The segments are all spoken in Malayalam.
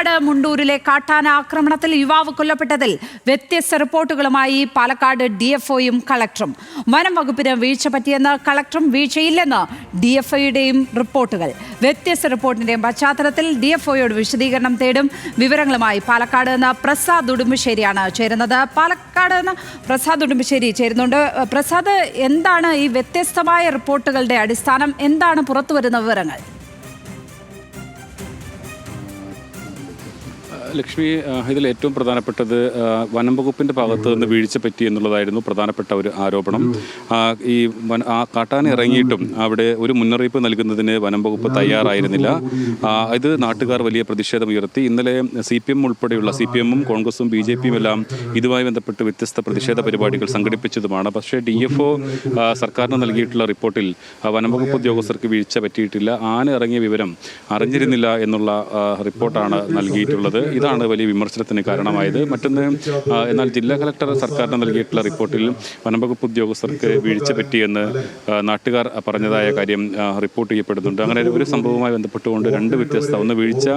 പാലക്കാട് മുണ്ടൂരിലെ കാട്ടാന ആക്രമണത്തിൽ യുവാവ് കൊല്ലപ്പെട്ടതിൽ വ്യത്യസ്ത റിപ്പോർട്ടുകളുമായി പാലക്കാട് ഡിഎഫ്ഒയും കളക്ടറും. വനം വകുപ്പിന് വീഴ്ച പറ്റിയെന്ന് കളക്ടറും വീഴ്ചയില്ലെന്ന് ഡിഎഫ്ഒയുടെയും റിപ്പോർട്ടുകൾ. വ്യത്യസ്ത റിപ്പോർട്ടിന്റെയും പശ്ചാത്തലത്തിൽ ഡിഎഫ്ഒയോട് വിശദീകരണം തേടും. വിവരങ്ങളുമായി പാലക്കാട് നിന്ന് പ്രസാദ് ഉടുമ്പശ്ശേരിയാണ് ചേരുന്നത്. പാലക്കാട് നിന്ന് പ്രസാദ് ഉടുമ്പശ്ശേരി ചേരുന്നുണ്ട്. പ്രസാദ്, എന്താണ് ഈ വ്യത്യസ്തമായ റിപ്പോർട്ടുകളുടെ അടിസ്ഥാനം? എന്താണ് പുറത്തുവരുന്ന വിവരങ്ങൾ? ലക്ഷ്മി, ഇതിൽ ഏറ്റവും പ്രധാനപ്പെട്ടത് വനം വകുപ്പിൻ്റെ ഭാഗത്ത് നിന്ന് വീഴ്ച പറ്റി എന്നുള്ളതായിരുന്നു പ്രധാനപ്പെട്ട ഒരു ആരോപണം. ഈ കാട്ടാന ഇറങ്ങിയിട്ടും അവിടെ ഒരു മുന്നറിയിപ്പ് നൽകുന്നതിന് വനം വകുപ്പ് തയ്യാറായിരുന്നില്ല. ഇത് നാട്ടുകാർ വലിയ പ്രതിഷേധമുയർത്തി. ഇന്നലെ CPM ഉൾപ്പെടെയുള്ള CPM-ഉം കോൺഗ്രസും BJP-യും എല്ലാം ഇതുമായി ബന്ധപ്പെട്ട് വ്യത്യസ്ത പ്രതിഷേധ പരിപാടികൾ സംഘടിപ്പിച്ചതുമാണ്. പക്ഷേ DFO സർക്കാരിന് നൽകിയിട്ടുള്ള റിപ്പോർട്ടിൽ വനം വകുപ്പ് ഉദ്യോഗസ്ഥർക്ക് വീഴ്ച പറ്റിയിട്ടില്ല, ആന ഇറങ്ങിയ വിവരം അറിഞ്ഞിരുന്നില്ല എന്നുള്ള റിപ്പോർട്ടാണ് നൽകിയിട്ടുള്ളത്. ഇതാണ് വലിയ വിമർശനത്തിന് കാരണമായത്. മറ്റൊന്ന്, എന്നാൽ ജില്ലാ കളക്ടർ സർക്കാരിന് നൽകിയിട്ടുള്ള റിപ്പോർട്ടിൽ വനംവകുപ്പ് ഉദ്യോഗസ്ഥർക്ക് വീഴ്ച പറ്റിയെന്ന് നാട്ടുകാർ പറഞ്ഞതായ കാര്യം റിപ്പോർട്ട് ചെയ്യപ്പെടുന്നുണ്ട്. അങ്ങനെ ഒരു സംഭവവുമായി ബന്ധപ്പെട്ടുകൊണ്ട് രണ്ട് വ്യത്യസ്ത, ഒന്ന് വീഴ്ച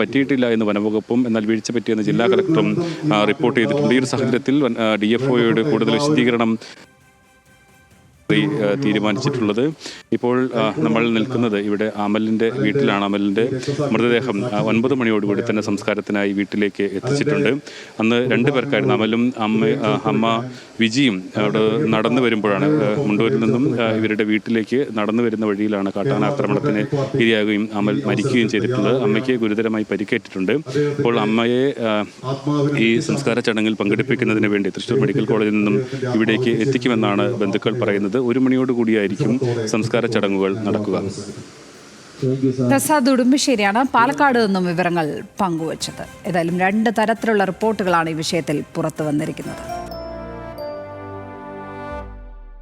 പറ്റിയിട്ടില്ല എന്ന് വനംവകുപ്പും എന്നാൽ വീഴ്ച പറ്റിയെന്ന് ജില്ലാ കളക്ടറും റിപ്പോർട്ട് ചെയ്തിട്ടുണ്ട്. ഈ ഒരു സാഹചര്യത്തിൽ DFOയോട് കൂടുതൽ വിശദീകരണം തീരുമാനിച്ചിട്ടുള്ളത്. ഇപ്പോൾ നമ്മൾ നിൽക്കുന്നത് ഇവിടെ അമലിൻ്റെ വീട്ടിലാണ്. അമലിൻ്റെ മൃതദേഹം 9 മണിയോടുകൂടി തന്നെ സംസ്കാരത്തിനായി വീട്ടിലേക്ക് എത്തിച്ചിട്ടുണ്ട്. അന്ന് 2 പേർക്കായിരുന്നു, അമലും അമ്മ വിജിയും അവിടെ നടന്നു വരുമ്പോഴാണ്, മുണ്ടൂരിൽ നിന്നും ഇവരുടെ വീട്ടിലേക്ക് നടന്നു വരുന്ന വഴിയിലാണ് കാട്ടാനാക്രമണത്തിന് ഇരയാകുകയും അമൽ മരിക്കുകയും ചെയ്തിട്ടുള്ളത്. അമ്മയ്ക്ക് ഗുരുതരമായി പരിക്കേറ്റിട്ടുണ്ട്. ഇപ്പോൾ അമ്മയെ ഈ സംസ്കാര ചടങ്ങിൽ പങ്കെടുപ്പിക്കുന്നതിന് വേണ്ടി തൃശ്ശൂർ മെഡിക്കൽ കോളേജിൽ നിന്നും ഇവിടേക്ക് എത്തിക്കുമെന്നാണ് ബന്ധുക്കൾ പറയുന്നത്. 1 മണിയോടുകൂടിയായിരിക്കും സംസ്കാര ചടങ്ങുകൾ നടക്കുക. പ്രസാദ് ഉടുമ്പശ്ശേരിയാണ് പാലക്കാട് നിന്നും വിവരങ്ങൾ പങ്കുവച്ചത്. ഏതായാലും 2 തരത്തിലുള്ള റിപ്പോർട്ടുകളാണ് ഈ വിഷയത്തിൽ പുറത്തു വന്നിരിക്കുന്നത്.